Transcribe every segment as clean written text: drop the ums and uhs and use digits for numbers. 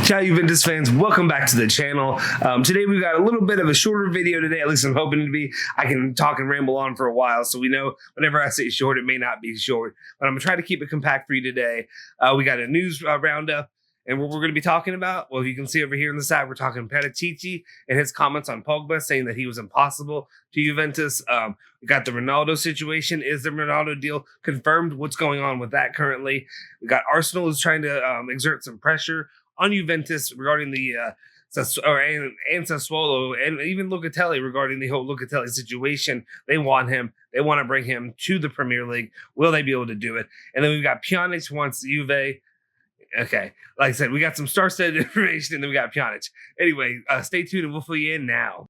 Ciao Juventus fans, welcome back to the channel. Today we've got a little bit of a shorter video today, at least I'm hoping to be. I can talk and ramble on for a while, so we know whenever I say short, it may not be short. But I'm going to try to keep it compact for you today. We got a news roundup, and what we're going to be talking about, well, you can see over here on the side, we're talking Paratici and his comments on Pogba, saying that he was impossible to Juventus. We got the Ronaldo situation. Is the Ronaldo deal confirmed? What's going on with that currently? We got Arsenal is trying to exert some pressure on Juventus regarding the Sassuolo and even Locatelli regarding the whole Locatelli situation. They want him. They want to bring him to the Premier League. Will they be able to do it? And then we've got Pjanic wants Juve. Okay, like I said, we got some star-studded information, and then we got Pjanic. Anyway, stay tuned, and we'll fill you in now.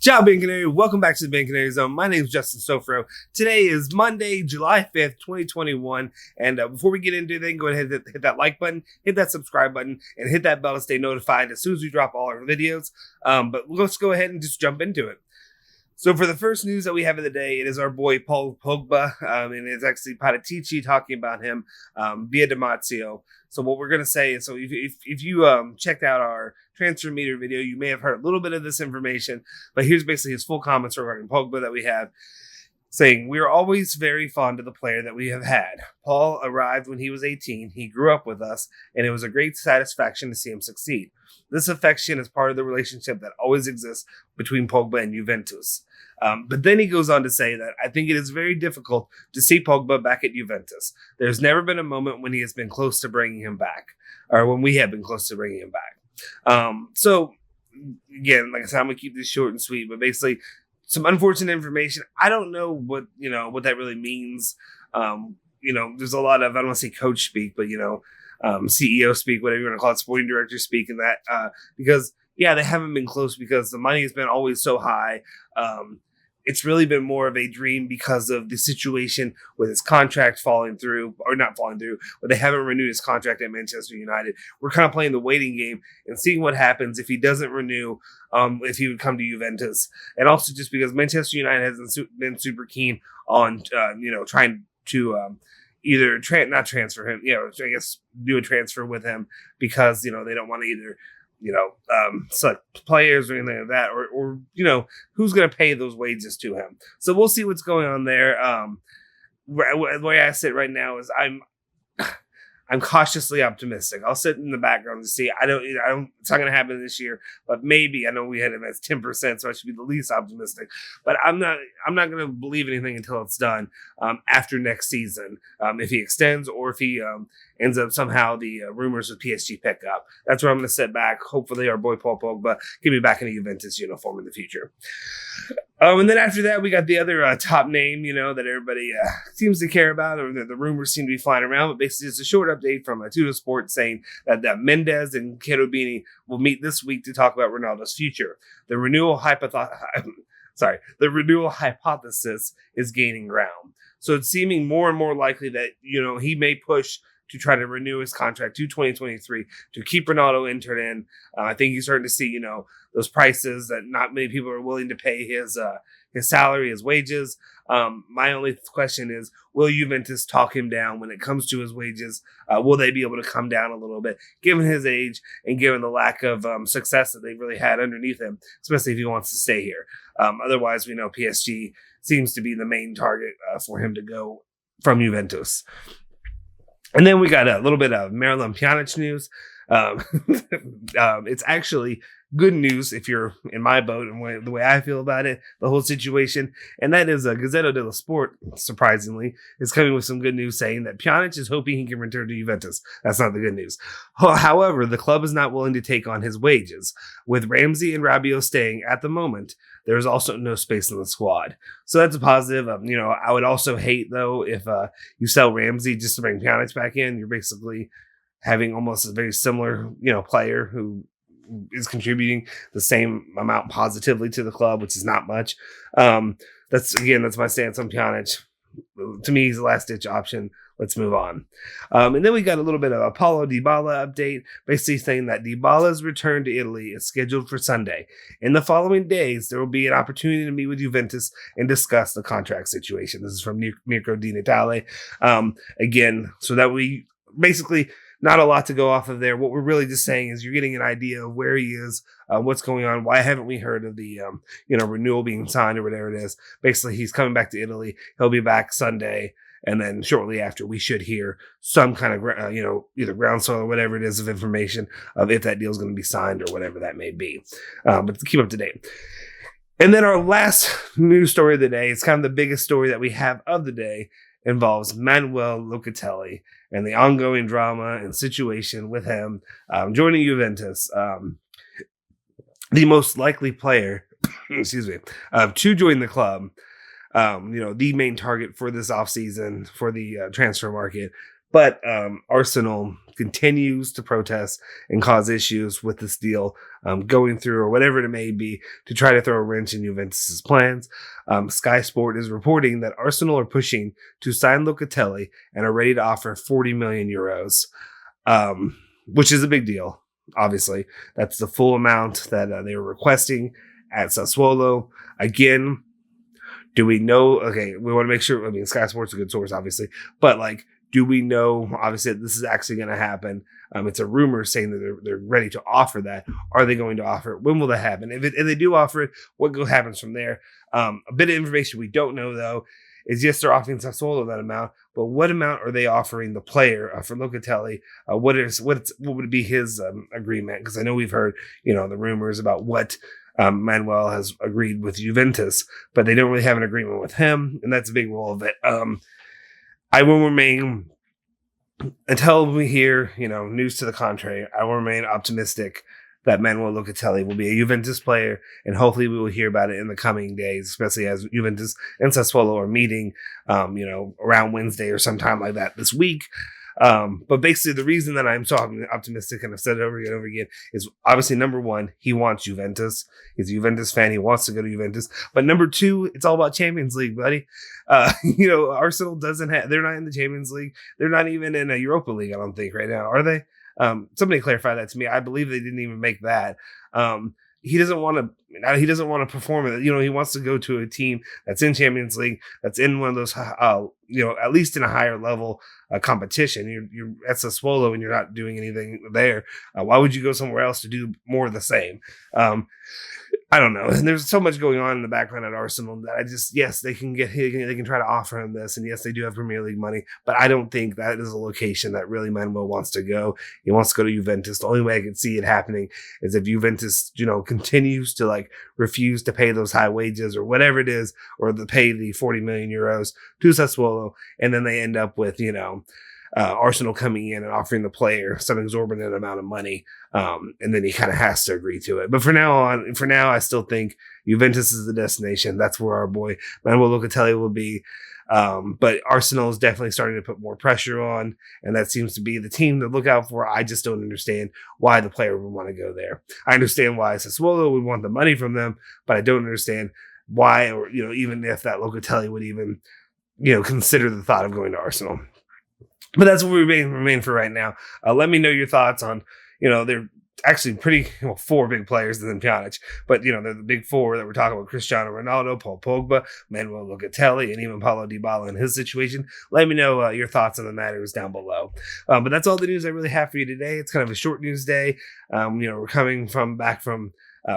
Ciao, Bianconeri. Welcome back to the Bianconeri Zone. My name is Justin Sofro. Today is Monday, July 5th, 2021. And before we get into anything, go ahead and hit that like button, hit that subscribe button, and hit that bell to stay notified as soon as we drop all our videos. But let's go ahead and just jump into it. So for the first news that we have of the day, it is our boy Paul Pogba, and it's actually Paratici talking about him via Demazio. So what we're going to say is, so if you checked out our transfer meter video, you may have heard a little bit of this information, but here's basically his full comments regarding Pogba that we have, saying, "We are always very fond of the player that we have had. Paul arrived when he was 18. He grew up with us, and it was a great satisfaction to see him succeed. This affection is part of the relationship that always exists between Pogba and Juventus." But then he goes on to say that, "I think it is very difficult to see Pogba back at Juventus. There's never been a moment when he has been close to bringing him back, or when we have been close to bringing him back." So, again, like I said, I'm going to keep this short and sweet, but basically, some unfortunate information. I don't know what that really means. There's a lot of, I don't want to say coach speak, but, CEO speak, whatever you want to call it, sporting director speak, and that, because, yeah, they haven't been close because the money has been always so high. It's really been more of a dream because of the situation with his contract falling through, or not falling through, but they haven't renewed his contract at Manchester United. We're kind of playing the waiting game and seeing what happens if he doesn't renew, if he would come to Juventus. And also just because Manchester United hasn't been super keen on, trying to either not transfer him, I guess do a transfer with him because, they don't want to either select players or anything like that, or who's going to pay those wages to him. So we'll see what's going on there. The way I sit right now is I'm cautiously optimistic. I'll sit in the background to see. It's not going to happen this year, but maybe. I know we had him as 10%, so I should be the least optimistic. But I'm not going to believe anything until it's done after next season. If he extends or if he ends up somehow the rumors of PSG pick up. That's where I'm going to sit back. Hopefully our boy Paul Pogba get me back in a Juventus uniform in the future. And then after that, we got the other top name, that everybody seems to care about, or the rumors seem to be flying around. But basically, it's a short update from Tutto Sport saying that Mendes and Cherubini will meet this week to talk about Ronaldo's future. The renewal hypothesis is gaining ground. So it's seeming more and more likely that, he may push to try to renew his contract to 2023 to keep Ronaldo entered in. I think he's starting to see, those prices that not many people are willing to pay his salary, his wages. My only question is, will Juventus talk him down when it comes to his wages? Will they be able to come down a little bit, given his age and given the lack of success that they've really had underneath him, especially if he wants to stay here? Otherwise, we know PSG seems to be the main target for him to go from Juventus. And then we got a little bit of Miralem Pjanic news. It's actually good news if you're in my boat and the way I feel about it, the whole situation. And that is Gazzetta dello Sport, surprisingly, is coming with some good news saying that Pjanic is hoping he can return to Juventus. That's not the good news. However, the club is not willing to take on his wages. With Ramsey and Rabiot staying at the moment, there is also no space in the squad. So that's a positive. I would also hate, though, if you sell Ramsey just to bring Pjanic back in. You're basically having almost a very similar, player who is contributing the same amount positively to the club, which is not much. That's my stance on Pjanic. to me, he's a last-ditch option. Let's move on. And then we got a little bit of a Paulo Dybala update, basically saying that Dybala's return to Italy is scheduled for Sunday. In the following days, there will be an opportunity to meet with Juventus and discuss the contract situation. This is from Mirko Di Natale. Again, so that we basically not a lot to go off of there. What we're really just saying is you're getting an idea of where he is, what's going on. Why haven't we heard of the renewal being signed or whatever it is? Basically, he's coming back to Italy. He'll be back Sunday. And then shortly after, we should hear some kind of, either groundswell or whatever it is of information of if that deal is going to be signed or whatever that may be. But keep up to date. And then our last news story of the day, it's kind of the biggest story that we have of the day, involves Manuel Locatelli and the ongoing drama and situation with him joining Juventus. The most likely player, to join the club. The main target for this offseason for the transfer market. But Arsenal continues to protest and cause issues with this deal going through or whatever it may be to try to throw a wrench in Juventus' plans. Sky Sport is reporting that Arsenal are pushing to sign Locatelli and are ready to offer 40 million euros, which is a big deal, obviously. That's the full amount that they were requesting at Sassuolo. Again, do we know? Okay, we want to make sure. I mean, Sky Sports is a good source, obviously. But, do we know, obviously, that this is actually going to happen? It's a rumor saying that they're ready to offer that. Are they going to offer it? When will that happen? If they do offer it, what happens from there? A bit of information we don't know, though, is yes, they're offering Sassuolo that amount. But what amount are they offering the player for Locatelli? What would be his agreement? Because I know we've heard, the rumors about what Manuel has agreed with Juventus, but they don't really have an agreement with him, and that's a big role of it. I will remain, until we hear, news to the contrary, I will remain optimistic that Manuel Locatelli will be a Juventus player, and hopefully we will hear about it in the coming days, especially as Juventus and Sassuolo are meeting, around Wednesday or sometime like that this week. But basically the reason that I'm so optimistic, and I've said it over and over again, is obviously number one, he wants Juventus. He's a Juventus fan. He wants to go to Juventus. But number two, it's all about Champions League, buddy. Arsenal they're not in the Champions League. They're not even in a Europa League, I don't think, right now. Are they? Somebody clarify that to me. I believe they didn't even make that. He doesn't want to perform it. He wants to go to a team that's in Champions League, that's in one of those, at least in a higher level competition. You're at Sassuolo and you're not doing anything there. Why would you go somewhere else to do more of the same? I don't know. And there's so much going on in the background at Arsenal that yes, they can try to offer him this, and yes, they do have Premier League money, but I don't think that is a location that really Manuel wants to go. He wants to go to Juventus. The only way I can see it happening is if Juventus, continues to refuse to pay those high wages or whatever it is, or to pay the 40 million euros to Sassuolo, and then they end up with, Arsenal coming in and offering the player some exorbitant amount of money, and then he kind of has to agree to it. But for now, I still think Juventus is the destination. That's where our boy Manuel Locatelli will be. But Arsenal is definitely starting to put more pressure on, and that seems to be the team to look out for. I just don't understand why the player would want to go there. I understand why Sassuolo would want the money from them, but I don't understand why, or even if that Locatelli would even consider the thought of going to Arsenal. But that's what we remain for right now. Let me know your thoughts on, they're actually pretty, four big players than Pjanic, but, they're the big four that we're talking about: Cristiano Ronaldo, Paul Pogba, Manuel Locatelli, and even Paulo Dybala in his situation. Let me know your thoughts on the matters down below. But that's all the news I really have for you today. It's kind of a short news day. We're coming back from,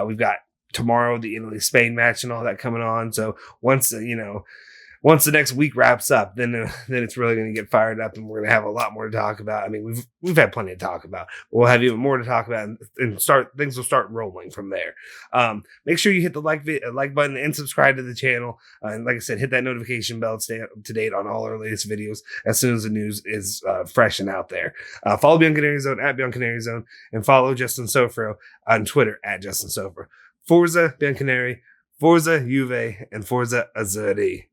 we've got tomorrow the Italy-Spain match and all that coming on. So once the next week wraps up, then it's really going to get fired up, and we're going to have a lot more to talk about. I mean, we've had plenty to talk about, but we'll have even more to talk about, and things will start rolling from there. Make sure you hit the like button and subscribe to the channel. And like I said, hit that notification bell to stay up to date on all our latest videos as soon as the news is fresh and out there. Follow Bianconeri Zone at Bianconeri Zone, and follow Justin Sofro on Twitter at Justin Sofro. Forza Bianconeri, Forza Juve, and Forza Azzurri.